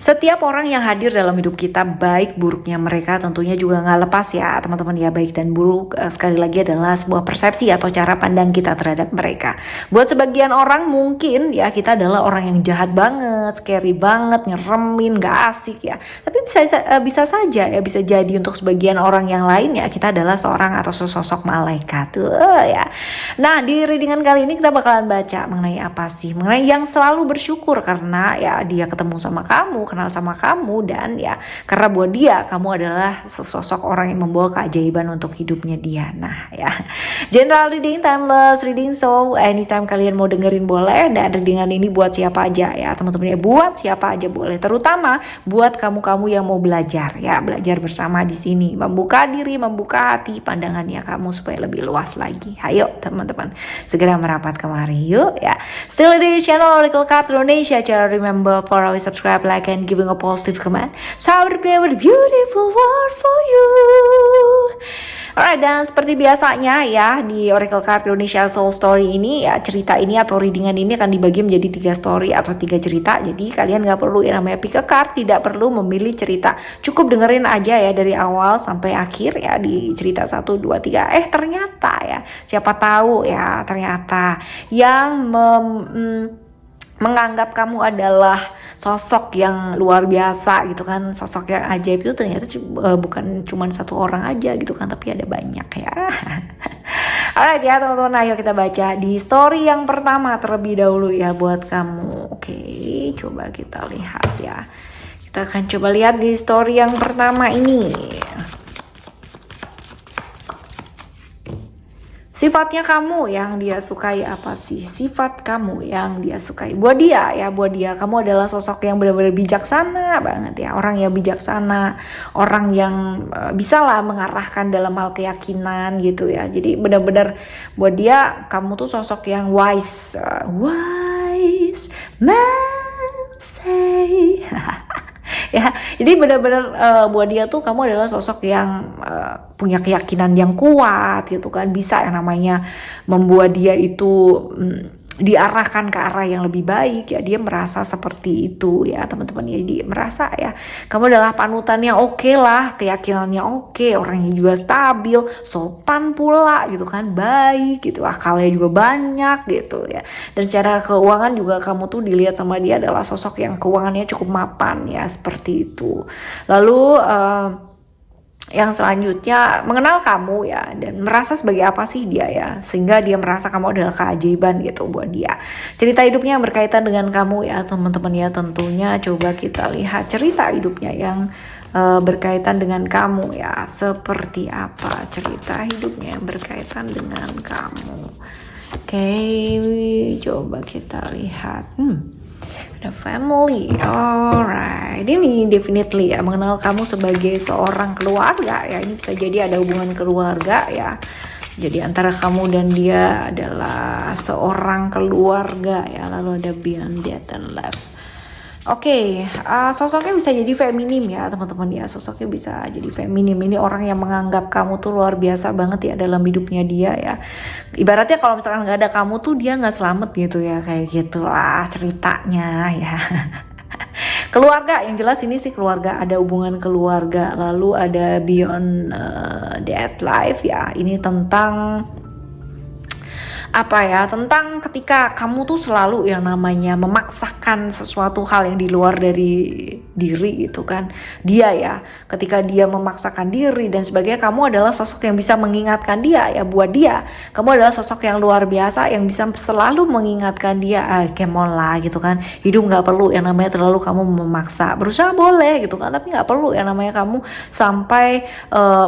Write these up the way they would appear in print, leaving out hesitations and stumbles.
Setiap orang yang hadir dalam hidup kita, baik buruknya mereka tentunya juga nggak lepas ya teman-teman ya. Baik dan buruk sekali lagi adalah sebuah persepsi atau cara pandang kita terhadap mereka. Buat sebagian orang mungkin ya kita adalah orang yang jahat banget, scary banget, nyeremin, gak asik ya. Tapi bisa saja ya, bisa jadi untuk sebagian orang yang lain ya kita adalah seorang atau sesosok malaikat tuh ya. Nah, di readingan kali ini kita bakalan baca mengenai apa sih? Mengenai yang selalu bersyukur karena ya dia ketemu sama kamu, kenal sama kamu, dan ya karena buat dia kamu adalah sesosok orang yang membawa keajaiban untuk hidupnya dia. Nah ya, general reading, timeless reading, so anytime kalian mau dengerin boleh. Dan readingan ini buat siapa aja ya teman-teman ya, buat siapa aja boleh, terutama buat kamu-kamu yang mau belajar ya, belajar bersama di sini, membuka diri, membuka hati, pandangannya kamu supaya lebih luas lagi. Ayo teman-teman, segera merapat kemari yuk ya. Still di channel Oracle Card Indonesia, jangan remember for always subscribe, like, and giving a positive comment, so I will play with a beautiful world for you. Alright, dan seperti biasanya ya di Oracle Card Indonesia Soul Story ini ya, cerita ini atau readingan ini akan dibagi menjadi 3 story atau 3 cerita. Jadi kalian gak perlu yang namanya pick a card, tidak perlu memilih cerita, cukup dengerin aja ya dari awal sampai akhir ya di cerita 1, 2, 3. Ternyata ya, siapa tahu ya, ternyata yang menganggap kamu adalah sosok yang luar biasa gitu kan, sosok yang ajaib itu ternyata bukan cuma satu orang aja gitu kan, tapi ada banyak ya. Alright ya teman-teman, ayo kita baca di story yang pertama terlebih dahulu ya buat kamu. Oke, coba kita lihat ya. Kita akan coba lihat di story yang pertama ini. Sifatnya kamu yang dia sukai apa sih? Sifat kamu yang dia sukai. Buat dia ya, buat dia kamu adalah sosok yang benar-benar bijaksana banget ya. Orang yang bijaksana, orang yang bisa lah mengarahkan dalam hal keyakinan gitu ya. Jadi benar-benar buat dia kamu tuh sosok yang wise. Wise man say. Ya, jadi benar-benar buat dia tuh kamu adalah sosok yang punya keyakinan yang kuat gitu kan, bisa yang namanya membuat dia itu diarahkan ke arah yang lebih baik ya. Dia merasa seperti itu ya teman-teman ya, dia merasa ya kamu adalah panutannya oke lah, keyakinannya oke, orangnya juga stabil, sopan pula gitu kan, baik gitu, akalnya juga banyak gitu ya. Dan secara keuangan juga kamu tuh dilihat sama dia adalah sosok yang keuangannya cukup mapan ya, seperti itu. Lalu yang selanjutnya mengenal kamu ya, dan merasa sebagai apa sih dia ya, sehingga dia merasa kamu adalah keajaiban gitu buat dia. Cerita hidupnya yang berkaitan dengan kamu ya teman-teman ya, tentunya coba kita lihat cerita hidupnya yang berkaitan dengan kamu ya, seperti apa cerita hidupnya yang berkaitan dengan kamu. Oke, coba kita lihat. Ada family, alright. Ini definitely ya mengenal kamu sebagai seorang keluarga ya. Ini bisa jadi ada hubungan keluarga ya. Jadi antara kamu dan dia adalah seorang keluarga ya. Lalu ada beyond death and life. Oke, sosoknya bisa jadi feminim ya teman-teman ya. Sosoknya bisa jadi feminim. Ini orang yang menganggap kamu tuh luar biasa banget ya dalam hidupnya dia ya. Ibaratnya kalau misalkan gak ada kamu tuh dia gak selamat gitu ya. Kayak gitulah ceritanya ya. Keluarga, yang jelas ini sih keluarga, ada hubungan keluarga. Lalu ada beyond death life ya. Ini tentang apa ya, tentang ketika kamu tuh selalu yang namanya memaksakan sesuatu hal yang di luar dari diri gitu kan. Dia ya, ketika dia memaksakan diri dan sebagainya, kamu adalah sosok yang bisa mengingatkan dia ya. Buat dia kamu adalah sosok yang luar biasa yang bisa selalu mengingatkan dia, come on lah gitu kan. Hidup gak perlu yang namanya terlalu kamu memaksa. Berusaha boleh gitu kan, tapi gak perlu yang namanya kamu sampai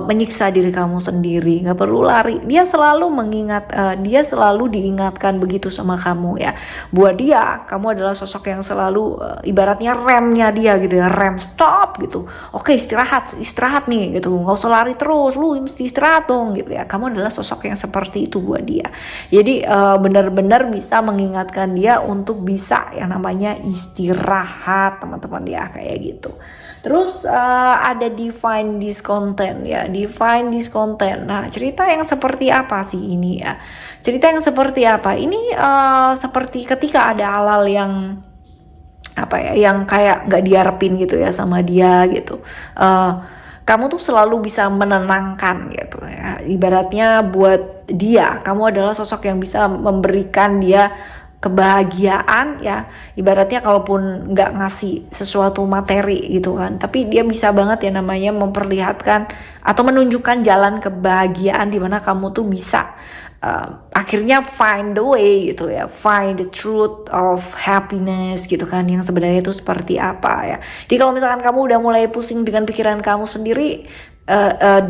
menyiksa diri kamu sendiri. Gak perlu lari. Dia selalu mengingat, dia selalu diingatkan begitu sama kamu ya. Buat dia kamu adalah sosok yang selalu ibaratnya remnya dia gitu ya, rem, stop gitu. Oke, istirahat nih gitu, nggak usah lari terus, lu mesti istirahat dong gitu ya. Kamu adalah sosok yang seperti itu buat dia. Jadi benar-benar bisa mengingatkan dia untuk bisa yang namanya istirahat teman-teman ya, kayak gitu. Terus ada define discontent ya, define discontent. Nah, cerita yang seperti apa sih ini ya? Cerita yang seperti apa? Ini seperti ketika ada hal-hal yang apa ya, yang kayak nggak diharapin gitu ya sama dia gitu. Kamu tuh selalu bisa menenangkan gitu ya. Ibaratnya buat dia, kamu adalah sosok yang bisa memberikan dia kebahagiaan ya. Ibaratnya kalaupun nggak ngasih sesuatu materi gitu kan, tapi dia bisa banget ya namanya memperlihatkan atau menunjukkan jalan kebahagiaan di mana kamu tuh bisa akhirnya find the way gitu ya, find the truth of happiness gitu kan, yang sebenarnya itu seperti apa ya. Jadi kalau misalkan kamu udah mulai pusing dengan pikiran kamu sendiri,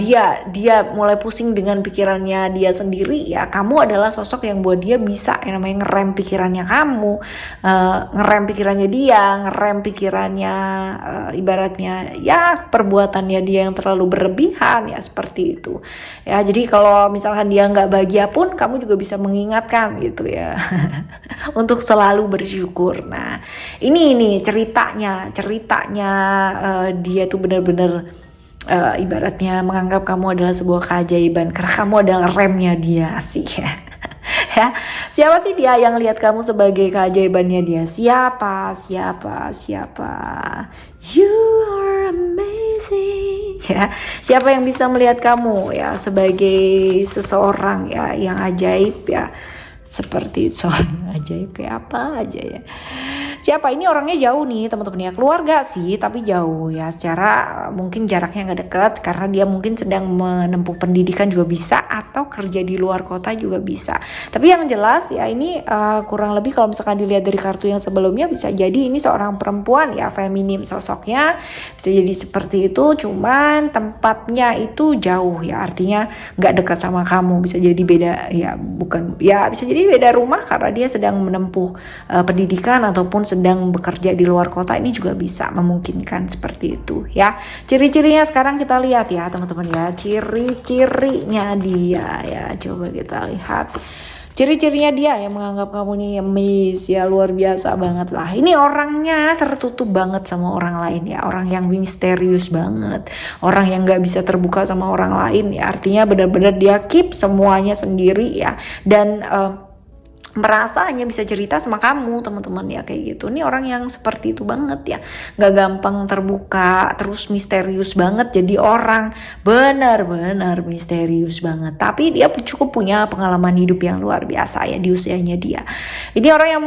dia mulai pusing dengan pikirannya dia sendiri ya, kamu adalah sosok yang buat dia bisa yang namanya ngerem pikirannya kamu, ngerem pikirannya dia, ngerem pikirannya ibaratnya ya perbuatannya dia yang terlalu berlebihan ya, seperti itu ya. Jadi kalau misalkan dia nggak bahagia pun kamu juga bisa mengingatkan gitu ya untuk selalu bersyukur. Nah ini ceritanya dia tuh benar-benar ibaratnya menganggap kamu adalah sebuah keajaiban karena kamu adalah remnya dia sih ya. Ya, siapa sih dia yang lihat kamu sebagai keajaibannya dia? Siapa? You are amazing. Ya, siapa yang bisa melihat kamu ya sebagai seseorang ya yang ajaib ya? Seperti seorang ajaib kayak apa aja ya. Siapa ini? Orangnya jauh nih teman-teman ya, keluarga sih tapi jauh ya, secara mungkin jaraknya nggak dekat karena dia mungkin sedang menempuh pendidikan juga bisa, atau kerja di luar kota juga bisa. Tapi yang jelas ya ini kurang lebih kalau misalkan dilihat dari kartu yang sebelumnya bisa jadi ini seorang perempuan ya, feminim sosoknya, bisa jadi seperti itu, cuman tempatnya itu jauh ya, artinya nggak dekat sama kamu, bisa jadi beda ya, bukan ya, bisa jadi beda rumah karena dia sedang menempuh pendidikan ataupun sedang bekerja di luar kota, ini juga bisa memungkinkan seperti itu ya. Ciri-cirinya sekarang kita lihat ya teman-teman ya, ciri-cirinya dia ya, coba kita lihat ciri-cirinya dia yang menganggap kamu nih miss ya, luar biasa banget lah. Ini orangnya tertutup banget sama orang lain ya, orang yang misterius banget, orang yang nggak bisa terbuka sama orang lain ya, artinya benar-benar dia keep semuanya sendiri ya, dan merasa hanya bisa cerita sama kamu teman-teman ya, kayak gitu. Ini orang yang seperti itu banget ya, nggak gampang terbuka, terus misterius banget, jadi orang benar-benar misterius banget, tapi dia cukup punya pengalaman hidup yang luar biasa ya di usianya dia. Ini orang yang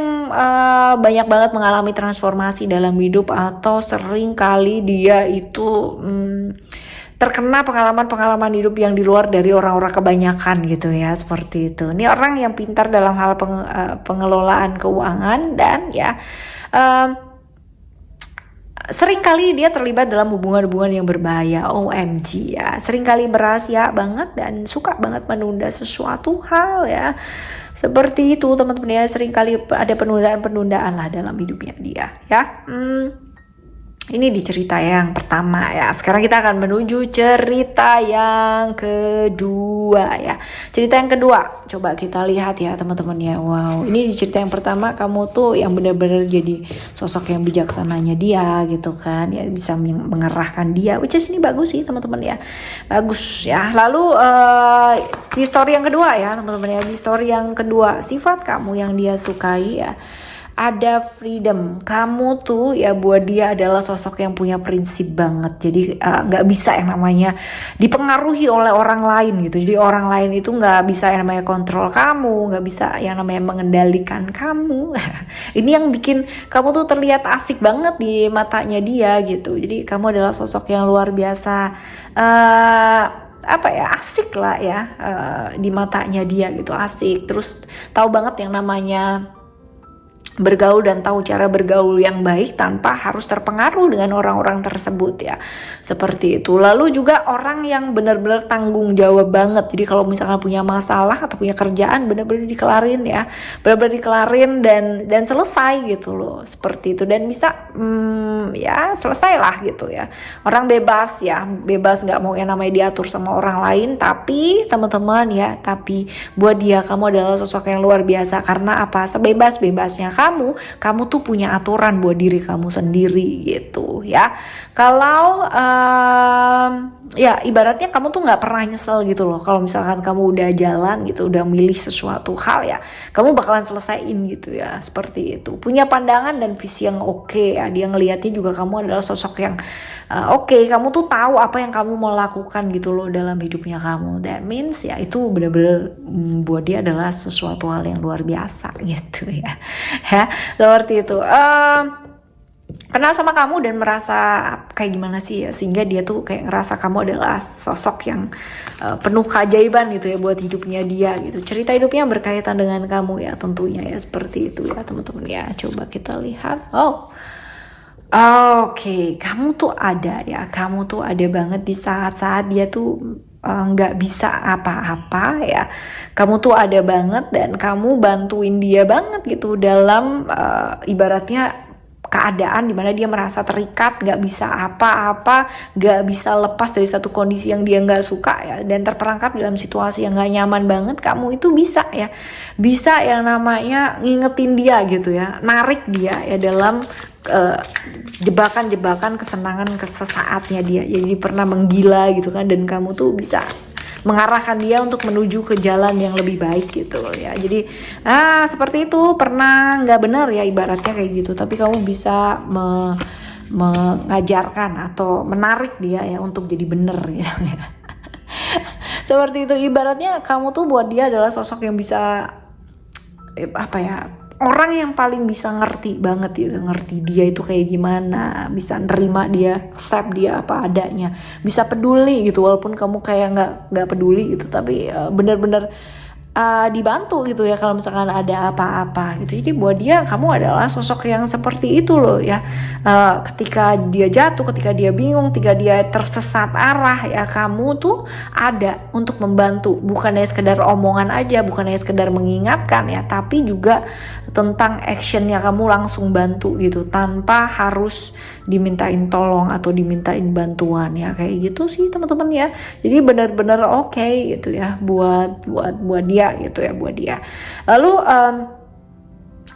banyak banget mengalami transformasi dalam hidup, atau sering kali dia itu terkena pengalaman-pengalaman hidup yang di luar dari orang-orang kebanyakan gitu ya, seperti itu. Ini orang yang pintar dalam hal pengelolaan keuangan, dan ya seringkali dia terlibat dalam hubungan-hubungan yang berbahaya. OMG ya, seringkali berasia banget dan suka banget menunda sesuatu hal ya, seperti itu teman-teman ya. Seringkali ada penundaan-penundaan lah dalam hidupnya dia ya. Ini di cerita yang pertama ya. Sekarang kita akan menuju cerita yang kedua ya. Cerita yang kedua, coba kita lihat ya teman-teman ya. Wow, ini di cerita yang pertama kamu tuh yang benar-benar jadi sosok yang bijaksananya dia gitu kan ya, bisa mengerahkan dia, which is ini bagus sih teman-teman ya, bagus ya. Lalu di story yang kedua ya teman-teman ya, di story yang kedua, sifat kamu yang dia sukai ya, ada freedom. Kamu tuh ya buat dia adalah sosok yang punya prinsip banget. Jadi gak bisa yang namanya dipengaruhi oleh orang lain gitu. Jadi orang lain itu gak bisa yang namanya kontrol kamu, gak bisa yang namanya mengendalikan kamu. Ini yang bikin kamu tuh terlihat asik banget di matanya dia gitu. Jadi kamu adalah sosok yang luar biasa apa ya, asik lah ya di matanya dia gitu, asik. Terus tahu banget yang namanya bergaul dan tahu cara bergaul yang baik tanpa harus terpengaruh dengan orang-orang tersebut ya, seperti itu. Lalu juga orang yang benar-benar tanggung jawab banget. Jadi kalau misalkan punya masalah atau punya kerjaan benar-benar dikelarin ya, benar-benar dikelarin dan selesai gitu loh, seperti itu. Dan bisa ya selesai lah gitu ya. Orang bebas ya, bebas nggak mau yang namanya diatur sama orang lain. Tapi teman-teman ya, tapi buat dia kamu adalah sosok yang luar biasa. Karena apa? Sebebas-bebasnya kamu tuh punya aturan buat diri kamu sendiri gitu ya. Kalau ya ibaratnya kamu tuh nggak pernah nyesel gitu loh kalau misalkan kamu udah jalan gitu, udah milih sesuatu hal ya, kamu bakalan selesaiin gitu ya, seperti itu. Punya pandangan dan visi yang oke ya, dia ngelihatnya juga kamu adalah sosok yang oke, kamu tuh tahu apa yang kamu mau lakukan gitu loh dalam hidupnya kamu. That means ya itu benar-benar buat dia adalah sesuatu hal yang luar biasa gitu ya. Ya, seperti itu. Kenal sama kamu dan merasa kayak gimana sih ya, sehingga dia tuh kayak ngerasa kamu adalah sosok yang penuh keajaiban gitu ya buat hidupnya dia gitu. Cerita hidupnya berkaitan dengan kamu ya tentunya ya, seperti itu ya teman-teman ya. Coba kita lihat. Oke, kamu tuh ada ya, kamu tuh ada banget di saat-saat dia tuh nggak bisa apa-apa ya. Kamu tuh ada banget dan kamu bantuin dia banget gitu dalam ibaratnya keadaan dimana dia merasa terikat, gak bisa apa-apa, gak bisa lepas dari satu kondisi yang dia gak suka ya, dan terperangkap dalam situasi yang gak nyaman banget. Kamu itu bisa ya, bisa yang namanya ngingetin dia gitu ya, narik dia ya dalam jebakan-jebakan kesenangan sesaatnya dia. Jadi pernah menggila gitu kan, dan kamu tuh bisa mengarahkan dia untuk menuju ke jalan yang lebih baik gitu ya. Jadi seperti itu, pernah nggak benar ya ibaratnya kayak gitu, tapi kamu bisa mengajarkan atau menarik dia ya untuk jadi benar gitu ya. Seperti itu, ibaratnya kamu tuh buat dia adalah sosok yang bisa apa ya, orang yang paling bisa ngerti banget gitu, ngerti dia itu kayak gimana, bisa nerima dia, accept dia apa adanya, bisa peduli gitu walaupun kamu kayak nggak peduli gitu, tapi bener-bener dibantu gitu ya kalau misalkan ada apa-apa gitu. Jadi buat dia kamu adalah sosok yang seperti itu loh ya. Ketika dia jatuh, ketika dia bingung, ketika dia tersesat arah ya, kamu tuh ada untuk membantu, bukan hanya sekedar omongan aja, bukan hanya sekedar mengingatkan ya, tapi juga tentang actionnya kamu langsung bantu gitu tanpa harus dimintain tolong atau dimintain bantuan ya, kayak gitu sih teman-teman ya. Jadi benar-benar oke gitu ya buat dia gitu ya, buat dia. Lalu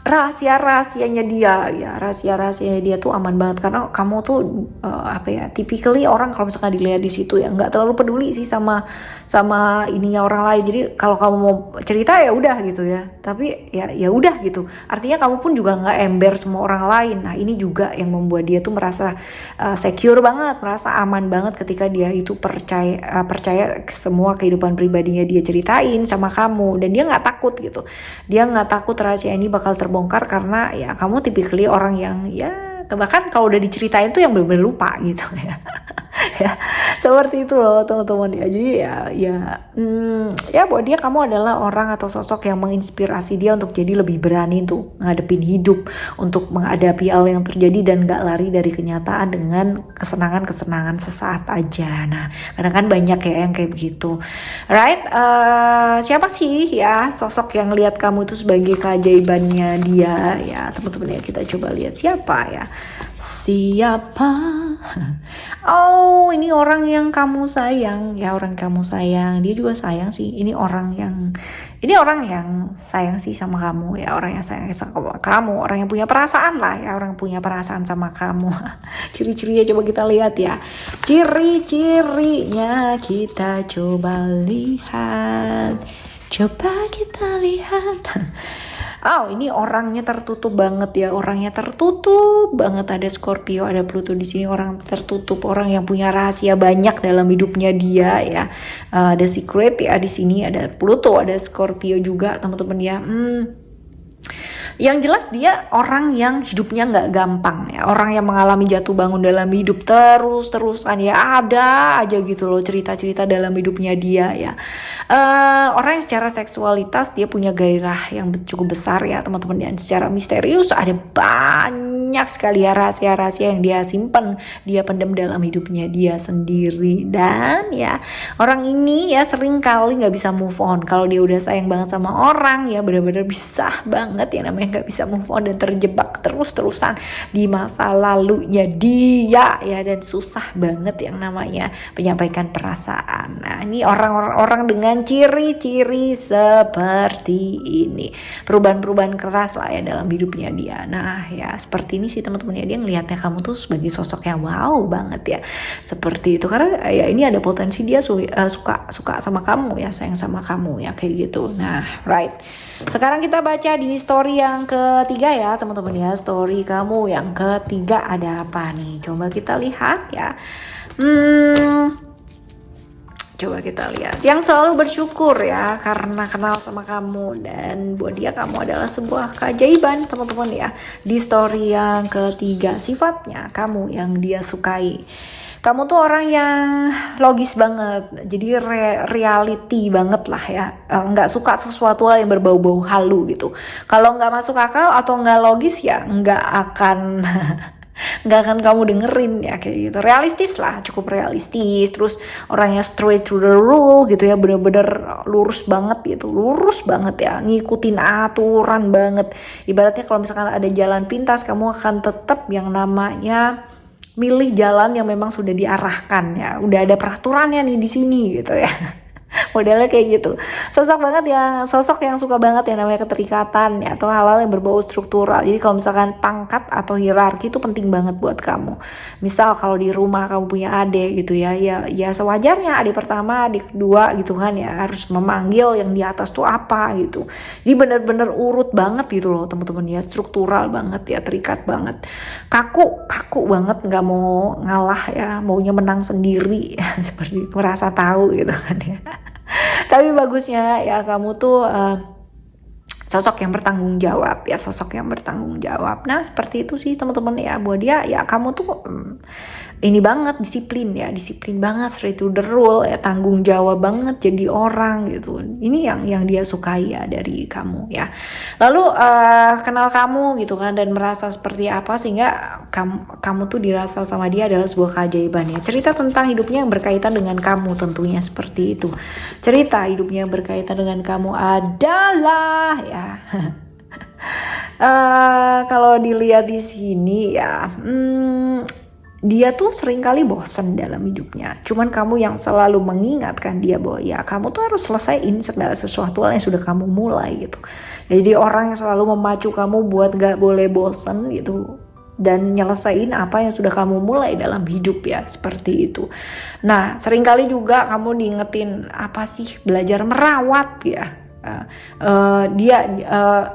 rahasia-rahasianya dia ya, rahasia-rahasianya dia tuh aman banget karena kamu tuh apa ya, typically orang kalau misalkan dilihat di situ ya nggak terlalu peduli sih sama ininya orang lain. Jadi kalau kamu mau cerita ya udah gitu ya, tapi ya udah gitu, artinya kamu pun juga nggak ember semua orang lain. Nah ini juga yang membuat dia tuh merasa secure banget, merasa aman banget ketika dia itu percaya semua kehidupan pribadinya dia ceritain sama kamu, dan dia nggak takut gitu, dia nggak takut rahasia ini bakal terbongkar karena ya kamu tipikally orang yang ya bahkan kalau udah diceritain tuh yang bener-bener lupa gitu ya. Ya seperti itu loh teman-teman ya. Jadi ya buat dia kamu adalah orang atau sosok yang menginspirasi dia untuk jadi lebih berani untuk ngadepin hidup, untuk menghadapi hal yang terjadi dan gak lari dari kenyataan dengan kesenangan-kesenangan sesaat aja. Nah kadang kan banyak ya yang kayak begitu, right? Siapa sih ya sosok yang lihat kamu itu sebagai keajaibannya dia ya teman-teman ya. Kita coba lihat siapa ya. Oh ini orang yang kamu sayang ya, orang kamu sayang, dia juga sayang sih. Ini orang yang sayang sih sama kamu ya, orang yang sayang sama kamu, orang yang punya perasaan lah ya, orang yang punya perasaan sama kamu. Ciri-cirinya coba kita lihat ya, ciri-cirinya kita coba lihat. Oh ini orangnya tertutup banget ya, orangnya tertutup banget. Ada Scorpio, ada Pluto di sini, orang tertutup, orang yang punya rahasia banyak dalam hidupnya dia ya. Ada secret ya di sini, ada Pluto, ada Scorpio juga teman-teman ya. Yang jelas dia orang yang hidupnya nggak gampang ya, orang yang mengalami jatuh bangun dalam hidup terus-terusan ya, ada aja gitu loh cerita-cerita dalam hidupnya dia ya. Orang yang secara seksualitas dia punya gairah yang cukup besar ya teman-teman, dan secara misterius ada banyak banyak sekali ya rahasia-rahasia yang dia simpen, dia pendam dalam hidupnya dia sendiri. Dan ya orang ini ya sering kali nggak bisa move on. Kalau dia udah sayang banget sama orang ya benar-benar bisa banget ya namanya nggak bisa move on dan terjebak terus-terusan di masa lalunya dia ya, dan susah banget yang namanya menyampaikan perasaan. Nah ini orang-orang dengan ciri-ciri seperti ini, perubahan-perubahan keras lah ya dalam hidupnya dia. Nah ya seperti ini sih teman-teman ya, dia ngelihatnya kamu tuh sebagai sosok yang wow banget ya, seperti itu. Karena ya ini ada potensi dia suka sama kamu ya, sayang sama kamu ya, kayak gitu. Nah right, sekarang kita baca di story yang ketiga ya teman-teman ya. Story kamu yang ketiga ada apa nih, coba kita lihat ya. Coba kita lihat. Yang selalu bersyukur ya karena kenal sama kamu, dan buat dia kamu adalah sebuah keajaiban teman-teman ya. Di story yang ketiga, sifatnya kamu yang dia sukai. Kamu tuh orang yang logis banget, jadi reality banget lah ya. Nggak suka sesuatu yang berbau-bau halu gitu. Kalau nggak masuk akal atau nggak logis ya nggak akan nggak akan kamu dengerin ya, kayak gitu. Realistis lah, cukup realistis. Terus orangnya straight to the rule gitu ya, bener-bener lurus banget gitu, lurus banget ya, ngikutin aturan banget. Ibaratnya kalau misalkan ada jalan pintas, kamu akan tetap yang namanya milih jalan yang memang sudah diarahkan ya, udah ada peraturannya nih di sini gitu ya. Modelnya kayak gitu. Sosok yang suka banget ya namanya keterikatan ya, atau hal-hal yang berbau struktural. Jadi kalau misalkan pangkat atau hierarki itu penting banget buat kamu. Misal kalau di rumah kamu punya adik gitu ya, ya sewajarnya adik pertama, adik kedua gitu kan ya, harus memanggil yang di atas tuh apa gitu. Jadi bener-bener urut banget gitu loh teman-teman ya, struktural banget ya, terikat banget. Kaku banget, nggak mau ngalah ya, maunya menang sendiri ya, seperti merasa tahu gitu kan ya. Tapi bagusnya ya kamu tuh sosok yang bertanggung jawab ya, sosok yang bertanggung jawab. Nah seperti itu sih teman-teman ya, buat dia ya kamu tuh ini banget, disiplin banget, straight to the rule ya, tanggung jawab banget jadi orang gitu. Ini yang dia sukai ya dari kamu ya. Lalu kenal kamu gitu kan, dan merasa seperti apa sehingga kamu tuh dirasa sama dia adalah sebuah keajaiban ya. Cerita tentang hidupnya yang berkaitan dengan kamu tentunya seperti itu. Cerita hidupnya yang berkaitan dengan kamu adalah ya kalau dilihat di sini ya, dia tuh seringkali bosen dalam hidupnya. Cuman kamu yang selalu mengingatkan dia bahwa ya kamu tuh harus selesaiin segala sesuatu yang sudah kamu mulai gitu. Jadi orang yang selalu memacu kamu buat gak boleh bosen gitu, dan nyelesain apa yang sudah kamu mulai dalam hidup ya, seperti itu. Nah seringkali juga kamu diingetin apa sih, belajar merawat ya. Dia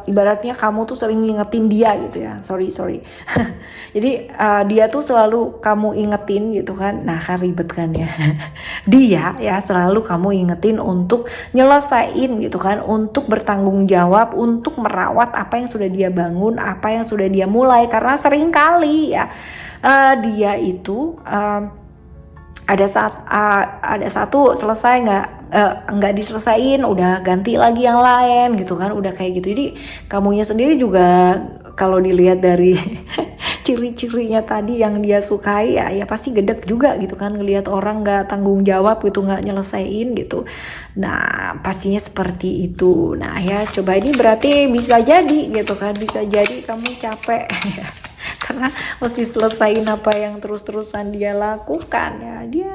ibaratnya kamu tuh sering ngingetin dia gitu ya, sorry jadi dia tuh selalu kamu ingetin gitu kan. Nah kan ribet kan ya. Dia ya selalu kamu ingetin untuk nyelesain gitu kan, untuk bertanggung jawab, untuk merawat apa yang sudah dia bangun, apa yang sudah dia mulai. Karena sering kali ya dia itu ada satu selesai nggak diselesain, udah ganti lagi yang lain gitu kan, udah kayak gitu. Jadi kamunya sendiri juga kalau dilihat dari ciri-cirinya tadi yang dia sukai ya pasti gedek juga gitu kan, ngelihat orang nggak tanggung jawab gitu, nggak nyelesain gitu. Nah pastinya seperti itu. Nah ya coba, ini berarti bisa jadi gitu kan, bisa jadi kamu capek ya karena mesti selesain apa yang terus-terusan dia lakukan ya. Dia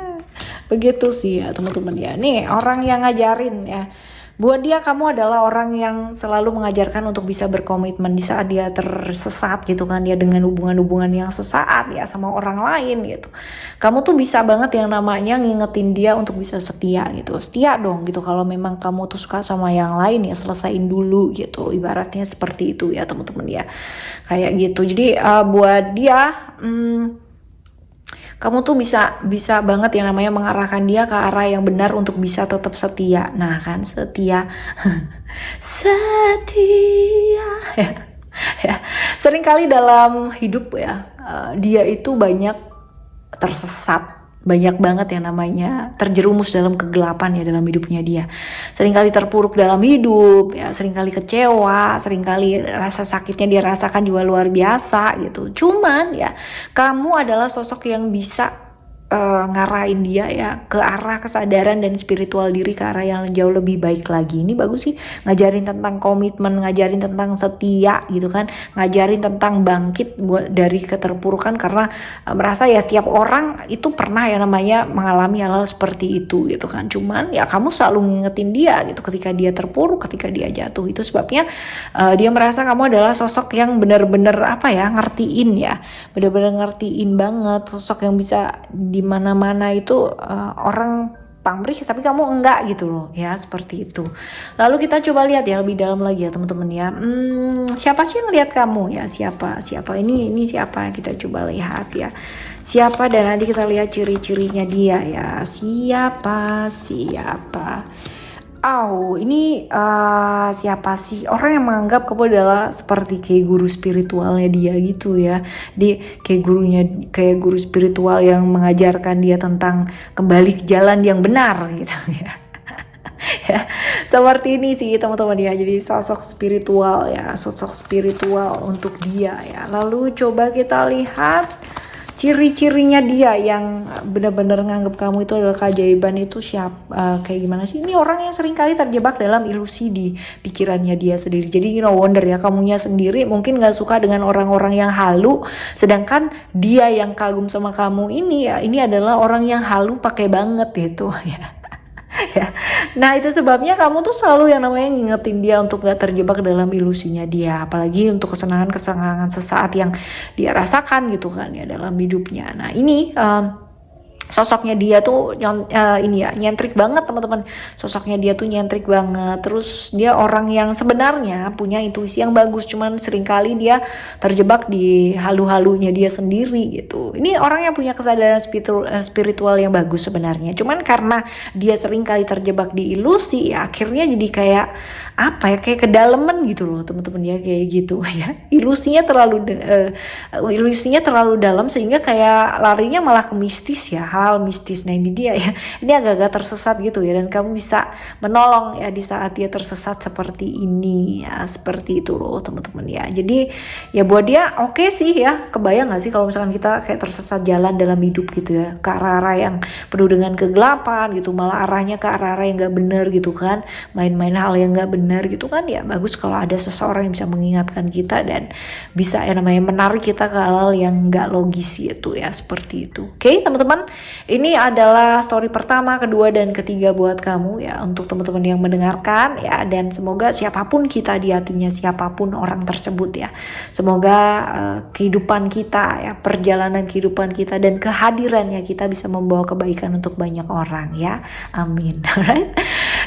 begitu sih ya teman-teman ya. Nih orang yang ngajarin ya, buat dia kamu adalah orang yang selalu mengajarkan untuk bisa berkomitmen di saat dia tersesat gitu kan, dia dengan hubungan-hubungan yang sesaat ya sama orang lain gitu. Kamu tuh bisa banget yang namanya ngingetin dia untuk bisa setia gitu. Setia dong gitu, kalau memang kamu tuh suka sama yang lain ya selesain dulu gitu. Ibaratnya seperti itu ya teman-teman ya, kayak gitu. Jadi buat dia kamu tuh bisa banget yang namanya mengarahkan dia ke arah yang benar untuk bisa tetap setia. Nah kan setia setia ya. Seringkali dalam hidup ya dia itu banyak tersesat banyak banget yang namanya terjerumus dalam kegelapan ya dalam hidupnya dia. Seringkali terpuruk dalam hidup, ya seringkali kecewa, seringkali rasa sakitnya dia rasakan juga luar biasa gitu. Cuman ya kamu adalah sosok yang bisa ngarahin dia ya ke arah kesadaran dan spiritual diri, ke arah yang jauh lebih baik lagi. Ini bagus sih, ngajarin tentang komitmen, ngajarin tentang setia gitu kan, ngajarin tentang bangkit dari keterpurukan, karena merasa ya setiap orang itu pernah ya namanya mengalami hal-hal seperti itu gitu kan. Cuman ya kamu selalu ngingetin dia gitu ketika dia terpuruk, ketika dia jatuh. Itu sebabnya dia merasa kamu adalah sosok yang benar-benar apa ya, ngertiin ya, benar-benar ngertiin banget, sosok yang bisa di mana-mana itu orang pamrih tapi kamu enggak gitu loh ya, seperti itu. Lalu kita coba lihat ya lebih dalam lagi ya teman-teman ya. Siapa sih yang lihat kamu ya? Siapa ini siapa? Kita coba lihat ya. Siapa, dan nanti kita lihat ciri-cirinya dia ya. Siapa? Ini siapa sih? Orang yang menganggap kamu adalah seperti kayak guru spiritualnya dia gitu ya. Dia kayak guru spiritual yang mengajarkan dia tentang kembali ke jalan yang benar gitu ya. Ya, seperti ini sih teman-teman ya. Jadi sosok spiritual untuk dia ya. Lalu coba kita lihat ciri-cirinya dia yang benar-benar nganggap kamu itu adalah keajaiban itu kayak gimana sih? Ini orang yang sering kali terjebak dalam ilusi di pikirannya dia sendiri. Jadi no wonder ya kamunya sendiri mungkin gak suka dengan orang-orang yang halu, sedangkan dia yang kagum sama kamu ini adalah orang yang halu pakai banget gitu ya. Ya. Nah itu sebabnya kamu tuh selalu yang namanya ngingetin dia untuk gak terjebak dalam ilusinya dia, apalagi untuk kesenangan sesaat yang dia rasakan gitu kan ya dalam hidupnya. Nah ini sosoknya dia tuh nyentrik banget teman-teman. Sosoknya dia tuh nyentrik banget. Terus dia orang yang sebenarnya punya intuisi yang bagus, cuman seringkali dia terjebak di halu-halunya dia sendiri gitu. Ini orang yang punya kesadaran spiritual yang bagus sebenarnya, cuman karena dia seringkali terjebak di ilusi ya akhirnya jadi kayak kayak kedalaman gitu loh teman-teman ya, kayak gitu ya. Ilusinya terlalu dalam sehingga kayak larinya malah ke mistis ya, hal mistis. Nah ini dia ya, ini agak-agak tersesat gitu ya, dan kamu bisa menolong ya di saat dia tersesat seperti ini ya, seperti itu loh teman-teman ya. Jadi ya buat dia oke sih ya, kebayang gak sih kalau misalkan kita kayak tersesat jalan dalam hidup gitu ya, ke arah-arah yang penuh dengan kegelapan gitu, malah arahnya ke arah-arah yang gak benar gitu kan, main-main hal yang gak benar gitu kan. Ya bagus kalau ada seseorang yang bisa mengingatkan kita dan bisa ya namanya menarik kita ke hal-hal yang gak logis gitu ya, seperti itu. Oke teman-teman, ini adalah story pertama, kedua, dan ketiga buat kamu ya, untuk teman-teman yang mendengarkan ya. Dan semoga siapapun kita di hatinya, siapapun orang tersebut ya, semoga kehidupan kita ya, perjalanan kehidupan kita dan kehadirannya kita bisa membawa kebaikan untuk banyak orang ya, amin. Alright,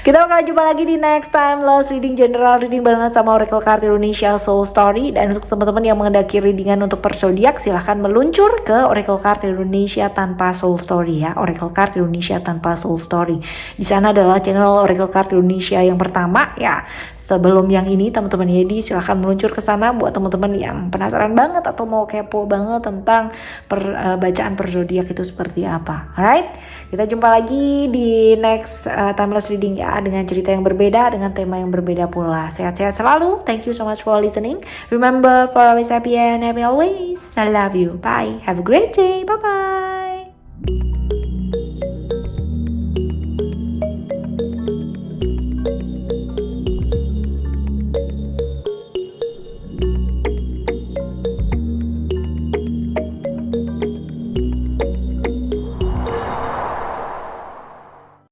kita bakal jumpa lagi di next time Lost Reading General Reading barengan sama Oracle Card Indonesia Soul Story. Dan untuk teman-teman yang menghendaki readingan untuk per zodiak, silahkan meluncur ke Oracle Card Indonesia tanpa Soul Story ya, Oracle Card Indonesia tanpa Soul Story. Di sana adalah channel Oracle Card Indonesia yang pertama ya. Sebelum yang ini teman-teman ya, silahkan meluncur ke sana buat teman-teman yang penasaran banget atau mau kepo banget tentang bacaan per zodiak itu seperti apa. Alright, kita jumpa lagi di next timeless reading ya, dengan cerita yang berbeda, dengan tema yang berbeda pula. Sehat-sehat selalu. Thank you so much for listening. Remember, for always happy and happy always. I love you. Bye. Have a great day. Bye-bye.